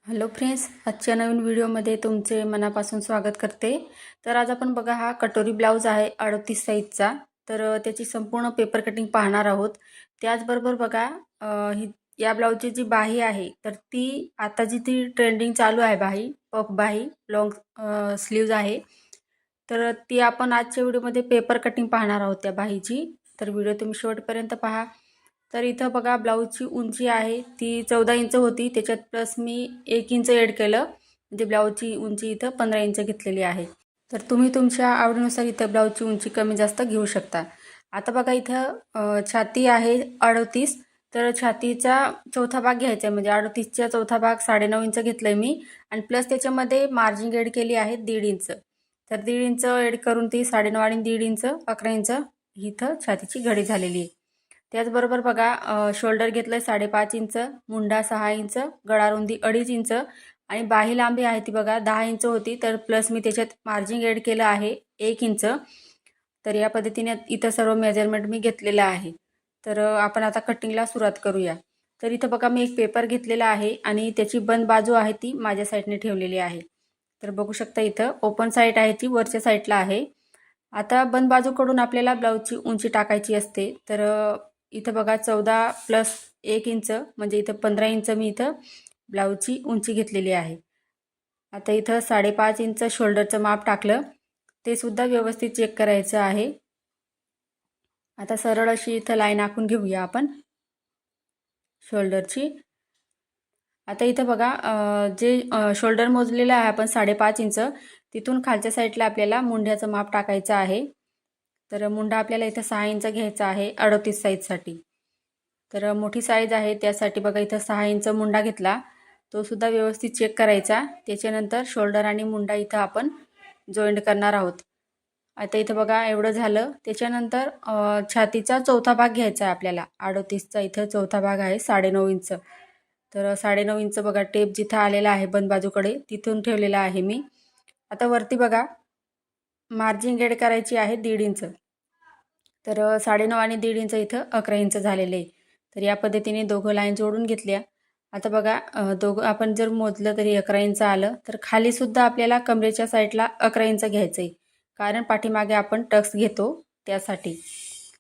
Hello friends, आजच्या नवीन व्हिडिओमध्ये तुमचे मनापासून स्वागत करते। तर आज आपण बघा हा कटोरी ब्लाऊज आहे 38 साईजचा। तर त्याची संपूर्ण पेपर कटिंग पाहणार आहोत। त्याचबरोबर बघा या ब्लाऊजची जी बाही आहे तर ती आता जी ती ट्रेंडिंग चालू आहे बाही, पफ बाही लॉंग स्लीव्ज आहे। तर ती आपण आजच्या व्हिडिओमध्ये पेपर कटिंग पाहणार आहोत त्या बाहीची। तर व्हिडिओ तुम्ही शेवटपर्यंत पहा। तर इथं बघा ब्लाऊजची उंची आहे ती 14 इंच होती, त्याच्यात प्लस मी 1 इंच ॲड केलं, म्हणजे ब्लाऊजची उंची इथं 15 इंच घेतलेली आहे। तर तुम्ही तुमच्या आवडीनुसार इथं ब्लाऊजची उंची कमी जास्त घेऊ शकता। आता बघा इथं छाती आहे 38, तर छातीचा चौथा भाग घ्यायचा आहे, म्हणजे 38चा चौथा भाग 9.5 इंच घेतलं आहे मी, आणि प्लस त्याच्यामध्ये मार्जिन ॲड केली आहे 1.5 इंच। तर 1.5 इंच ॲड करून ती 9.5 आणि 1.5 इंच 11 इंच इथं छातीची घडी झालेली आहे। त्याचबरोबर बघा शोल्डर घेतलं 5.5 इंच, मुंडा 6 इंच, गळारुंदी 2.5 इंच, आणि बाही लांबी आहे ती बघा 10 इंच होती, तर प्लस मी त्याच्यात मार्जिन ॲड केलं आहे 1 इंच। तर या पद्धतीने इथं सर्व मेजरमेंट मी घेतलेलं आहे। तर आपण आता कटिंगला सुरुवात करूया। तर इथं बघा मी एक पेपर घेतलेला आहे आणि त्याची बंद बाजू आहे ती माझ्या साईडने ठेवलेली आहे। तर बघू शकता इथं ओपन साईड आहे ती वरच्या साईडला आहे। आता बंद बाजूकडून आपल्याला ब्लाऊजची उंची टाकायची असते। तर इथं बघा 14 प्लस 1 इंच, म्हणजे इथं 15 इंच मी इथं ब्लाऊजची उंची घेतलेली आहे। आता इथं 5.5 इंच शोल्डरचं माप टाकलं, ते सुद्धा व्यवस्थित चेक करायचं आहे। आता सरळ अशी इथं लाईन आखून घेऊया आपण शोल्डरची। आता इथं बघा जे शोल्डर मोजलेलं आहे आपण 5.5 इंच, तिथून खालच्या साईडला आपल्याला मुंड्याचं माप टाकायचं आहे। तर मुंडा आपल्याला इथं 6 इंच घ्यायचा आहे 38 साईजसाठी। तर मोठी साईज आहे त्यासाठी बघा इथं 6 इंच मुंडा घेतला, तो सुद्धा व्यवस्थित चेक करायचा। त्याच्यानंतर शोल्डर आणि मुंडा इथं आपण जॉईंट करणार आहोत। आता इथं बघा एवढं झालं। त्याच्यानंतर छातीचा चौथा भाग घ्यायचा आहे आपल्याला। 38चा इथं चौथा भाग आहे 9.5 इंच। तर 9.5 इंच बघा टेप जिथं आलेला आहे बंद बाजूकडे तिथून ठेवलेला आहे मी। आता वरती बघा मार्जिन ॲड करायची आहे 1.5 इंच। तर 9.5 आणि 1.5 इंच इथं 11 इंच झालेले आहे। तर या पद्धतीने दोघं लाईन जोडून घेतल्या। आता बघा दोघं आपण जर मोजलं तरी 11 इंच आलं, तर खाली सुद्धा आपल्याला कमरेच्या साईडला 11 इंच घ्यायचं आहे, कारण पाठीमागे आपण टक्स घेतो त्यासाठी।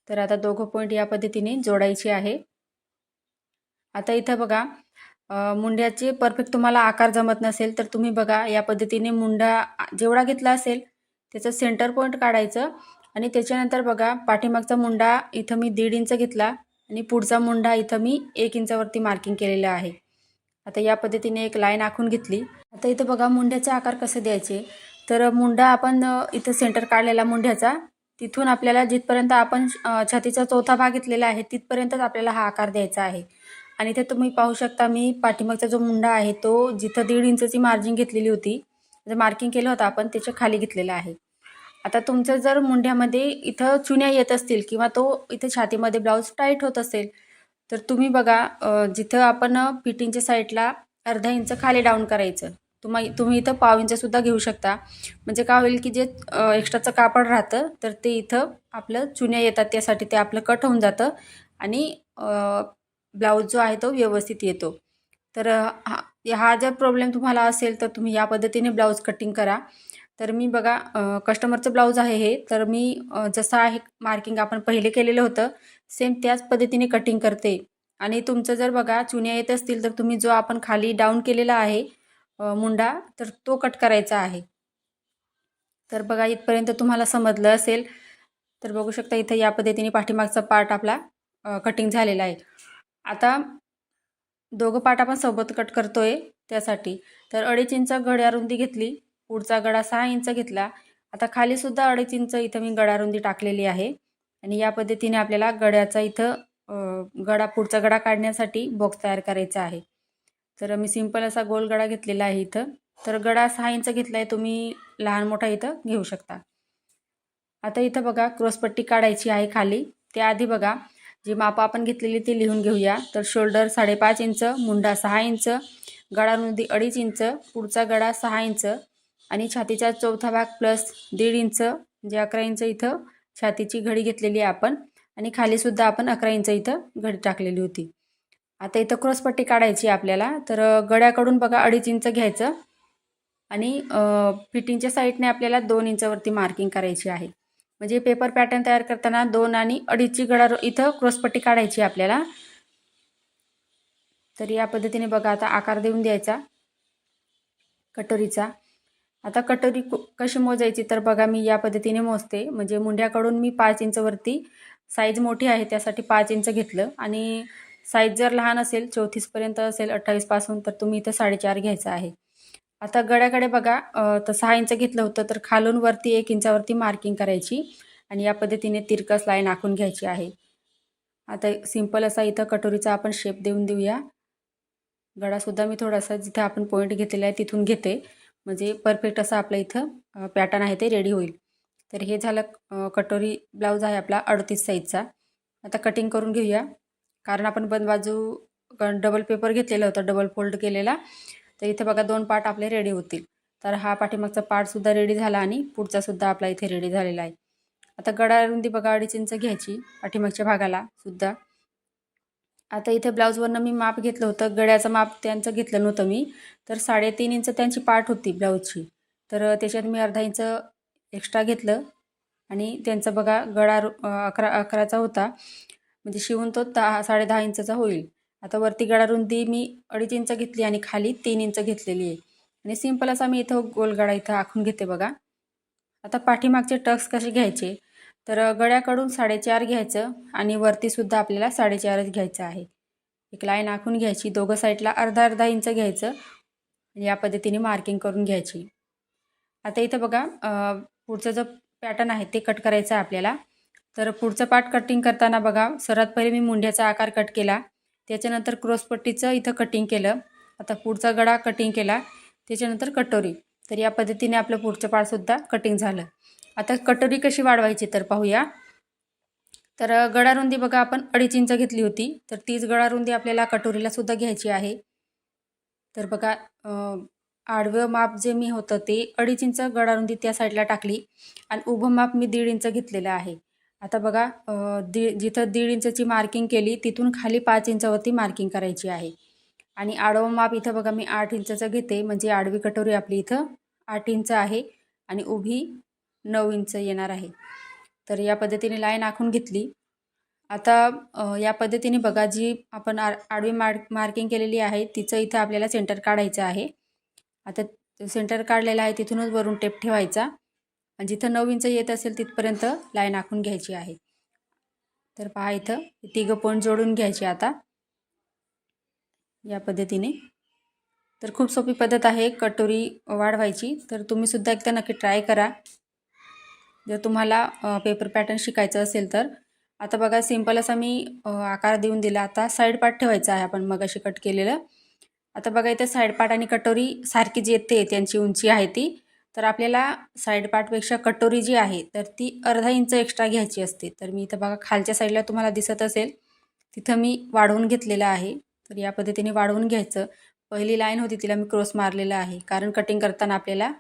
तर आता दोघं पॉईंट या पद्धतीने जोडायचे आहे। आता इथं बघा मुंड्याचे परफेक्ट तुम्हाला आकार जमत नसेल तर तुम्ही बघा या पद्धतीने मुंडा जेवढा घेतला असेल त्याचं सेंटर पॉईंट काढायचं, आणि त्याच्यानंतर बघा पाठीमागचा मुंडा इथं मी 1.5 इंच घेतला, आणि पुढचा मुंडा इथं मी 1 इंचावरती मार्किंग केलेलं आहे। आता या पद्धतीने एक लाईन आखून घेतली। आता इथं बघा मुंड्याचे आकार कसे द्यायचे, तर मुंडा आपण इथं सेंटर काढलेला मुंड्याचा, तिथून आपल्याला जिथपर्यंत आपण छातीचा चौथा भाग घेतलेला आहे तिथपर्यंतच आपल्याला हा आकार द्यायचा आहे। आणि इथे तुम्ही पाहू शकता मी पाठीमागचा जो मुंडा आहे तो जिथं 1.5 इंचची मार्जिन घेतलेली होती, म्हणजे मार्किंग केलं होतं आपण, त्याच्या खाली घेतलेला आहे। आता तुमचं जर मुंड्यामध्ये इथं चुन्या येत असतील किंवा तो इथे छातीमध्ये ब्लाऊज टाईट होत असेल, तर तुम्ही बघा जिथं आपण फिटिंगच्या साईडला अर्धा इंच खाली डाऊन करायचं। तुम्ही इथं पाव इंच सुद्धा घेऊ शकता, म्हणजे काय होईल की जे एक्स्ट्राचं कापड राहतं तर ते इथं आपलं चुन्या येतात, त्यासाठी ते आपलं कट होऊन जातं आणि ब्लाऊज जो आहे तो व्यवस्थित येतो। तर हा जर प्रॉब्लेम तुम्हाला असेल तर तुम्ही या पद्धतीने ब्लाऊज कटिंग करा। तर मी बघा कस्टमरचं ब्लाऊज आहे हे, तर मी जसं आहे मार्किंग आपण पहिले केलेलं होतं सेम त्याच पद्धतीने कटिंग करते। आणि तुमचं जर बघा चुन्या येत असतील तर तुम्ही जो आपण खाली डाऊन केलेला आहे मुंडा, तर तो कट करायचा आहे। तर बघा इथपर्यंत तुम्हाला समजलं असेल। तर बघू शकता इथं या पद्धतीने पाठीमागचा पार्ट आपला कटिंग झालेला आहे। आता दोघं पार्ट आपण सोबत कट करतोय त्यासाठी। तर 2.5 इंच गळ्यारुंदी घेतली, पुढचा गळा 6 इंच घेतला। आता खाली सुद्धा 2.5 इंच इथं मी गळारुंदी टाकलेली आहे, आणि या पद्धतीने आपल्याला गळ्याचा इथं पुढचा गळा काढण्यासाठी बॉक्स तयार करायचा आहे। तर मी सिंपल असा गोल गळा घेतलेला आहे इथं। तर गळा 6 इंच घेतला आहे, तुम्ही लहान मोठा इथं घेऊ शकता। आता इथं बघा क्रॉसपट्टी काढायची आहे खाली, त्याआधी बघा जी माप आपण घेतलेली ती लिहून घेऊया। तर शोल्डर 5.5 इंच, मुंडा 6 इंच, गळारुंदी 2.5 इंच, पुढचा गळा 6 इंच, आणि छातीचा चौथा भाग प्लस 1.5 इंच, म्हणजे 11 इंच इथं छातीची घडी घेतलेली आहे आपण, आणि खाली सुद्धा आपण 11 इंच इथं घडी टाकलेली होती। आता इथं क्रॉसपट्टी काढायची आपल्याला. तर गळ्याकडून बघा 2.5 इंच घ्यायचं आणि फिटिंगच्या साईडने आपल्याला 2 इंचावरती मार्किंग करायची आहे. म्हणजे पेपर पॅटर्न तयार करताना 2 आणि 2.5ची गळा इथं क्रॉसपट्टी काढायची आपल्याला. तर या पद्धतीने बघा आता आकार देऊन द्यायचा कटोरीचा. आता कटोरी कशी मोजायची तर बघा मी या पद्धतीने मोजते. म्हणजे मुंड्याकडून मी 5 इंचवरती, साईज मोठी आहे त्यासाठी 5 इंच घेतलं आणि साईज जर लहान असेल 34पर्यंत असेल 28 पासून तर तुम्ही इथं 4.5 घ्यायचं आहे. आता गळ्याकडे बघा तर 6 इंच घेतलं होतं तर खालून वरती 1 इंचावरती मार्किंग करायची आणि या पद्धतीने तिरकस लाईन आखून घ्यायची आहे. आता सिंपल असा इथं कटोरीचा आपण शेप देऊन देऊया. गळासुद्धा मी थोडासा जिथे आपण पॉईंट घेतलेला आहे तिथून घेते, म्हणजे परफेक्ट असा आपला इथं पॅटर्न आहे ते रेडी होईल. तर हे झालं कटोरी ब्लाऊज आहे आपला 38 साईजचा. आता कटिंग करून घेऊया. कारण आपण बंद बाजू डबल पेपर घेतलेला होता, डबल फोल्ड केलेला. तर इथे बघा 2 पार्ट आपले रेडी होतील. तर हा पाठीमागचा पार्टसुद्धा रेडी झाला आणि पुढचासुद्धा आपला इथे रेडी झालेला आहे. आता गळा रुंदी बघा 2.5 इंच घ्यायची पाठीमागच्या भागाला सुद्धा. आता इथे ब्लाऊजवरनं मी माप घेतलं होतं, गळ्याचं माप त्यांचं घेतलं नव्हतं मी. तर 3.5 इंच त्यांची पार्ट होती ब्लाऊजची. तर त्याच्यात मी अर्धा इंच एक्स्ट्रा घेतलं आणि त्यांचा बघा गळा 11चा होता, म्हणजे शिवून तो 10.5 इंचाचा होईल. आता वरती गळा रुंदी मी 2.5 इंच घेतली आणि खाली 3 इंच घेतलेली आहे आणि सिंपल असा मी इथं गोल गळा इथं आखून घेते बघा. आता पाठीमागचे टक्स कसे घ्यायचे तर गळ्याकडून 4.5 घ्यायचं आणि वरतीसुद्धा आपल्याला 4.5च घ्यायचं आहे. एक लाईन आखून घ्यायची, दोघं साईडला अर्धा इंच घ्यायचं आणि या पद्धतीने मार्किंग करून घ्यायची. आता इथं बघा पुढचं जो पॅटर्न आहे ते कट करायचं आहे आपल्याला. तर पुढचं पार्ट कटिंग करताना बघा सर्वात पहिले मी मुंड्याचा आकार कट केला, त्याच्यानंतर क्रॉसपट्टीचं इथं कटिंग केलं. आता पुढचा गळा कटिंग केला, त्याच्यानंतर कटोरी. तर या पद्धतीने आपलं पुढचं पार्टसुद्धा कटिंग झालं. आता कटोरी कशी वाढवायची तर पाहूया. तर गळा रुंदी बघा आपण 2.5 इंच घेतली होती, तर तीच गळा रुंदी आपल्याला कटोरीला सुद्धा घ्यायची आहे. तर बघा आडवं माप जे मी होतं ते 2.5 इंच गळा रुंदी त्या साईडला टाकली आणि उभं माप मी 1.5 इंच घेतलेलं आहे. आता बघा जिथं 1.5 इंचची मार्किंग केली तिथून खाली 5 इंचावरती मार्किंग करायची आहे आणि आडवं माप इथं बघा मी 8 इंचचं घेते, म्हणजे आडवी कटोरी आपली इथं 8 इंच आहे आणि उभी 9 इंच येणार आहे. तर या पद्धतीने लाईन आखून घेतली. आता या पद्धतीने बघा जी आपण आडवी मार्किंग केलेली आहे तिचं इथं आपल्याला सेंटर काढायचं आहे. आता सेंटर काढलेलं आहे तिथूनच वरून टेप ठेवायचा आणि जिथं 9 इंच येत असेल तिथपर्यंत लाईन आखून घ्यायची आहे. तर पहा इथं तिघं पॉईंट जोडून घ्यायचे आता या पद्धतीने. तर खूप सोपी पद्धत आहे कटोरी वाढवायची, तर तुम्हीसुद्धा एकदा नक्की ट्राय करा जर तुम्हाला पेपर पॅटर्न शिकायचं असेल तर. आता बघा सिंपल असा मी आकार देऊन दिला. आता साईड पार्ट ठेवायचा आहे आपण मगाशी कट केलेलं. आता बघा इथं साईड पार्ट आणि कटोरी सारखीच येते, त्यांची उंची आहे ती. तर आपल्याला साईड पार्टपेक्षा कटोरी जी आहे तर ती अर्धा इंच एक्स्ट्रा घ्यायची असते. तर मी इथं बघा खालच्या साईडला तुम्हाला दिसत असेल तिथं मी वाढवून घेतलेलं आहे. तर या पद्धतीने वाढवून घ्यायचं. पहिली लाईन होती तिला मी क्रॉस मारलेला आहे, कारण कटिंग करताना आपल्याला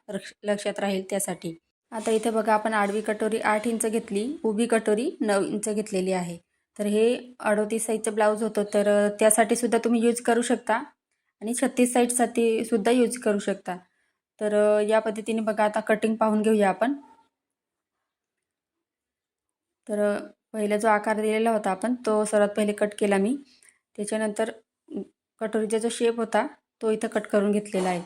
लक्षात राहील त्यासाठी. आता इथे बघा आपण आडवी कटोरी 8 इंच घेतली, उभी कटोरी 9 इंच घेतलेली आहे. तर हे 38 साईजचं ब्लाऊज होतं, तर त्यासाठी सुद्धा तुम्ही यूज करू शकता आणि 36 साईजसाठी सुद्धा यूज करू शकता. तर या पद्धतीने बघा आता कटिंग पाहून घेऊया आपण. तर पहिला जो आकार दिलेला होता आपण तो सर्वात पहिले कट केला मी. त्याच्यानंतर कटोरीचा जो शेप होता तो इथं कट करून घेतलेला आहे.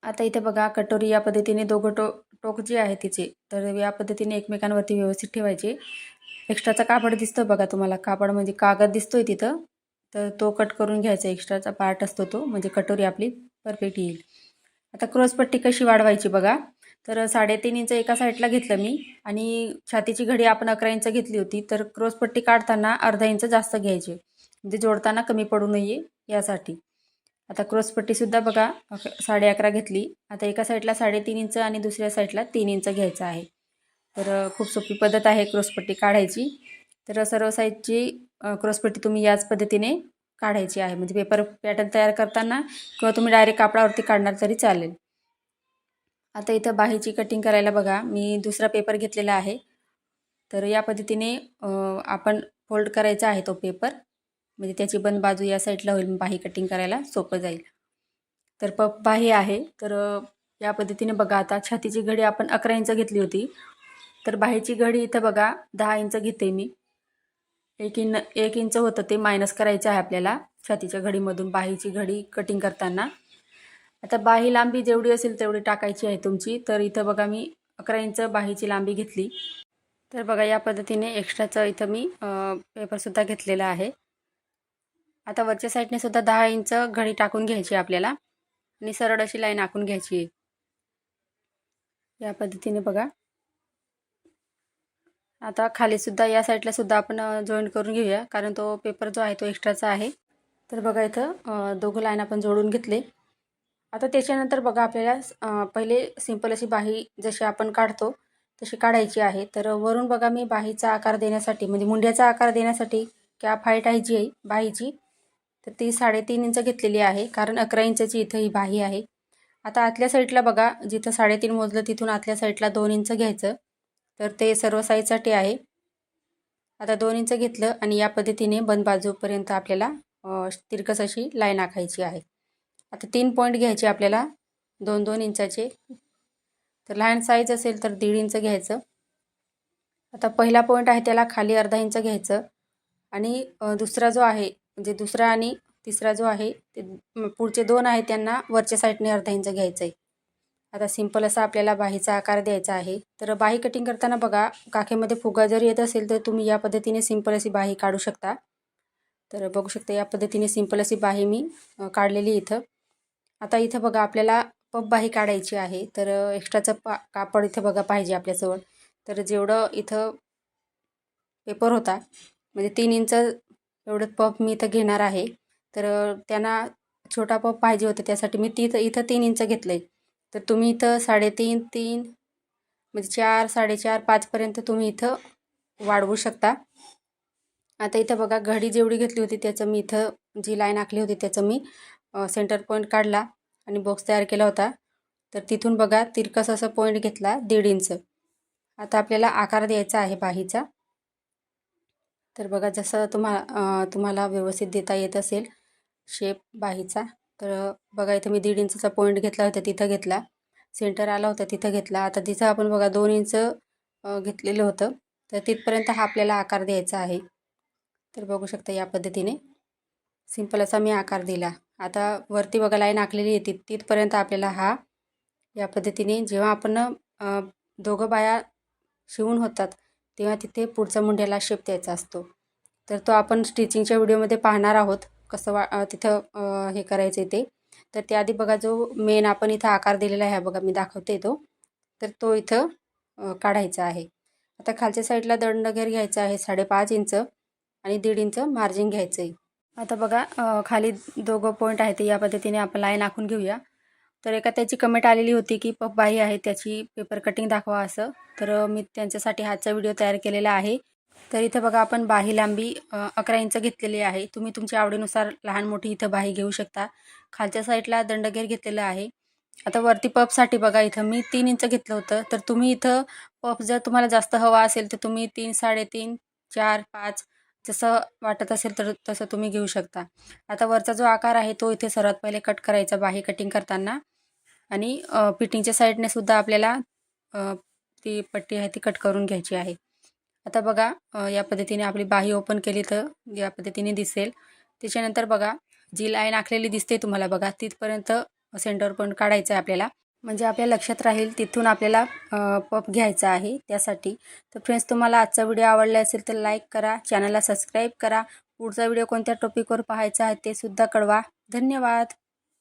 आता इथे बघा कटोरी या पद्धतीने दोघं टोक जे आहे तिचे तर या पद्धतीने एकमेकांवरती व्यवस्थित ठेवायचे. एक्स्ट्राचा कापड दिसतो बघा तुम्हाला, कापड म्हणजे कागद दिसतोय तिथं, तर तो कट करून घ्यायचा. एक्स्ट्राचा पार्ट असतो तो, म्हणजे कटोरी आपली परफेक्ट येईल. आता क्रॉसपट्टी कशी वाढवायची बघा. तर 3.5 इंच एका साईडला घेतलं मी आणि छातीची घडी आपण 11 इंच घेतली होती. तर क्रॉसपट्टी काढताना अर्धा इंच जास्त घ्यायचे, म्हणजे जोडताना कमी पडू नये यासाठी. आता क्रॉसपट्टीसुद्धा बघा 11.5 घेतली. आता एका साईडला 3.5 इंच आणि दुसऱ्या साईडला 3 इंच घ्यायचं आहे. तर खूप सोपी पद्धत आहे क्रॉसपट्टी काढायची. तर सर्व साईडची क्रॉसपट्टी तुम्ही याच पद्धतीने काढायची आहे, म्हणजे पेपर पॅटर्न तयार करताना किंवा तुम्ही डायरेक्ट कापडावरती काढणार तरी चालेल. आता इथं बाहीची कटिंग करायला बघा मी दुसरा पेपर घेतलेला आहे. तर या पद्धतीने आपण फोल्ड करायचा आहे तो पेपर म्हणजे त्याची बंद बाजू या साईडला होईल, बाही कटिंग करायला सोपं जाईल. तर पफ बाही आहे. तर या पद्धतीने बघा, आता छातीची घडी आपण 11 इंच घेतली होती, तर बाहीची घडी इथं बघा 10 इंच घेते मी. 1 इंच होतं ते मायनस करायचं आहे आपल्याला छातीच्या घडीमधून बाहीची घडी कटिंग करताना. आता बाही लांबी जेवढी असेल तेवढी टाकायची आहे तुमची. तर इथं बघा मी 11 इंच बाहीची लांबी घेतली. तर बघा या पद्धतीने एक्स्ट्राचं इथं मी पेपरसुद्धा घेतलेला आहे. आता वरच्या साईडने सुद्धा 10 इंच घडी टाकून घ्यायची आपल्याला आणि सरळ अशी लाईन आखून घ्यायची आहे. या पद्धतीने बघा. आता खाली सुद्धा या साईडला सुद्धा आपण जॉईन करून घेऊया, कारण तो पेपर जो आहे तो एक्स्ट्राचा आहे. तर बघा इथं दोघं लाईन आपण जोडून घेतले. आता त्याच्यानंतर बघा आपल्याला पहिले सिंपल अशी बाही जशी आपण काढतो तशी काढायची आहे. तर वरून बघा मी बाहीचा आकार देण्यासाठी, म्हणजे मुंड्याचा आकार देण्यासाठी कॅप हाईट आहे जी आहे बाहीची, तर ती 3.5 इंच घेतलेली आहे, कारण 11 इंचची इथं ही बाही आहे. आता आतल्या साईडला बघा, जिथं 3.5 मोजलं तिथून आतल्या साईडला 2 इंच घ्यायचं. तर ते सर्व साईजसाठी आहे. आता 2 इंच घेतलं आणि या पद्धतीने बंद बाजूपर्यंत आपल्याला तिरकस अशी लाईन आखायची आहे. आता 3 पॉईंट घ्यायचे आपल्याला 2-2 इंचाचे. तर लहान साईज असेल तर 1.5 इंच घ्यायचं. आता पहिला पॉईंट आहे त्याला खाली अर्धा इंच घ्यायचं आणि दुसरा जो आहे, म्हणजे दुसरा आणि तिसरा जो आहे ते पुढचे 2 आहेत त्यांना वरच्या साईडने अर्धा इंच घ्यायचं आहे. आता सिंपल असा आपल्याला बाहीचा आकार द्यायचा आहे. तर बाही कटिंग करताना बघा, काखेमध्ये फुगा जर येत असेल तर तुम्ही या पद्धतीने सिंपल अशी बाही काढू शकता. तर बघू शकता या पद्धतीने सिंपल अशी बाही मी काढलेली इथं. आता इथं बघा आपल्याला पफ बाही काढायची आहे. तर एक्स्ट्राचं कापड इथं बघा पाहिजे आपल्याजवळ. तर जेवढं इथं पेपर होता, म्हणजे 3 इंच एवढं पफ मी इथं घेणार आहे. तर त्यांना छोटा पफ पाहिजे होता, त्यासाठी मी इथं 3 इंच घेतलं आहे. तर तुम्ही इथं 3.5, 3 म्हणजे 4, 4.5, 5पर्यंत तुम्ही इथं वाढवू शकता. आता इथं बघा घडी जेवढी घेतली होती त्याचं मी इथं जी लाईन आखली होती त्याचं मी सेंटर पॉईंट काढला आणि बॉक्स तयार केला होता. तर तिथून बघा तिरकस असं पॉईंट घेतला 1.5 इंच. आता आपल्याला आकार द्यायचा आहे बाहीचा. तर बघा जसं तुम्हाला व्यवस्थित देता येत असेल शेप बाहीचा. तर बघा इथं मी 1.5 इंचचा पॉईंट घेतला होता, तिथं घेतला. सेंटर आला होता तिथं घेतला. आता तिथं आपण बघा 2 इंच घेतलेलं होतं, तर तिथपर्यंत हा आपल्याला आकार द्यायचा आहे. तर बघू शकता या पद्धतीने सिंपल असा मी आकार दिला. आता वरती बघा लाईन आखलेली आहे, तिथपर्यंत आपल्याला हा या पद्धतीने जेव्हा आपण दोघं बाया शिवून होतात तेव्हा तिथे पुढचा मुंड्याला शेप द्यायचा असतो. तर तो आपण स्टिचिंगच्या व्हिडिओमध्ये पाहणार आहोत कसं तिथं हे करायचं ते. तर त्याआधी बघा जो मेन आपण इथं आकार दिलेला आहे बघा, मी दाखवते तो. तर तो इथं काढायचा आहे. आता खालच्या साईडला दंडघेर घ्यायचा आहे 5.5 इंच आणि 1.5 इंच मार्जिन घ्यायचं आहे. आता बघा खाली दोघं पॉईंट आहेत, या पद्धतीने आपण लाईन आखून घेऊया. तर एका त्याची कमेंट आलेली होती की पफ बाही आहे त्याची पेपर कटिंग दाखवा असं. तर मी त्यांच्यासाठी हाचा व्हिडिओ तयार केलेला आहे. तर इथं बघा आपण बाही लांबी 11 इंच घेतलेली आहे. तुम्ही तुमच्या आवडीनुसार लहान मोठी इथं बाही घेऊ शकता. खालच्या साईडला दंडघेर घेतलेला आहे. आता वरती पफसाठी बघा इथं मी 3 इंच घेतलं होतं. तर तुम्ही इथं पफ जर तुम्हाला जास्त हवा असेल तर तुम्ही 3, 3.5, 4, 5 जसं वाटत असेल तर तसं तुम्ही घेऊ शकता. आता वरचा जो आकार आहे तो इथे सर्वात पहिले कट करायचा बाही कटिंग करताना आणि फिटिंगच्या साईडने सुद्धा आपल्याला ती पट्टी आहे ती कट करून घ्यायची आहे. आता बघा या पद्धतीने आपली बाही ओपन केली तर या पद्धतीने दिसेल. त्याच्यानंतर बघा जी लाईन आखलेली दिसते तुम्हाला बघा, तिथपर्यंत सेंटर पॉईंट काढायचा आहे आपल्याला, म्हणजे आपल्या लक्षात राहील तिथून आपल्याला पफ घ्यायचा आहे त्यासाठी. तर फ्रेंड्स, तुम्हाला आजचा व्हिडिओ आवडला असेल तर लाईक करा, चॅनलला सबस्क्राईब करा. पुढचा व्हिडिओ कोणत्या टॉपिकवर पाहायचा आहे ते सुद्धा कळवा. धन्यवाद.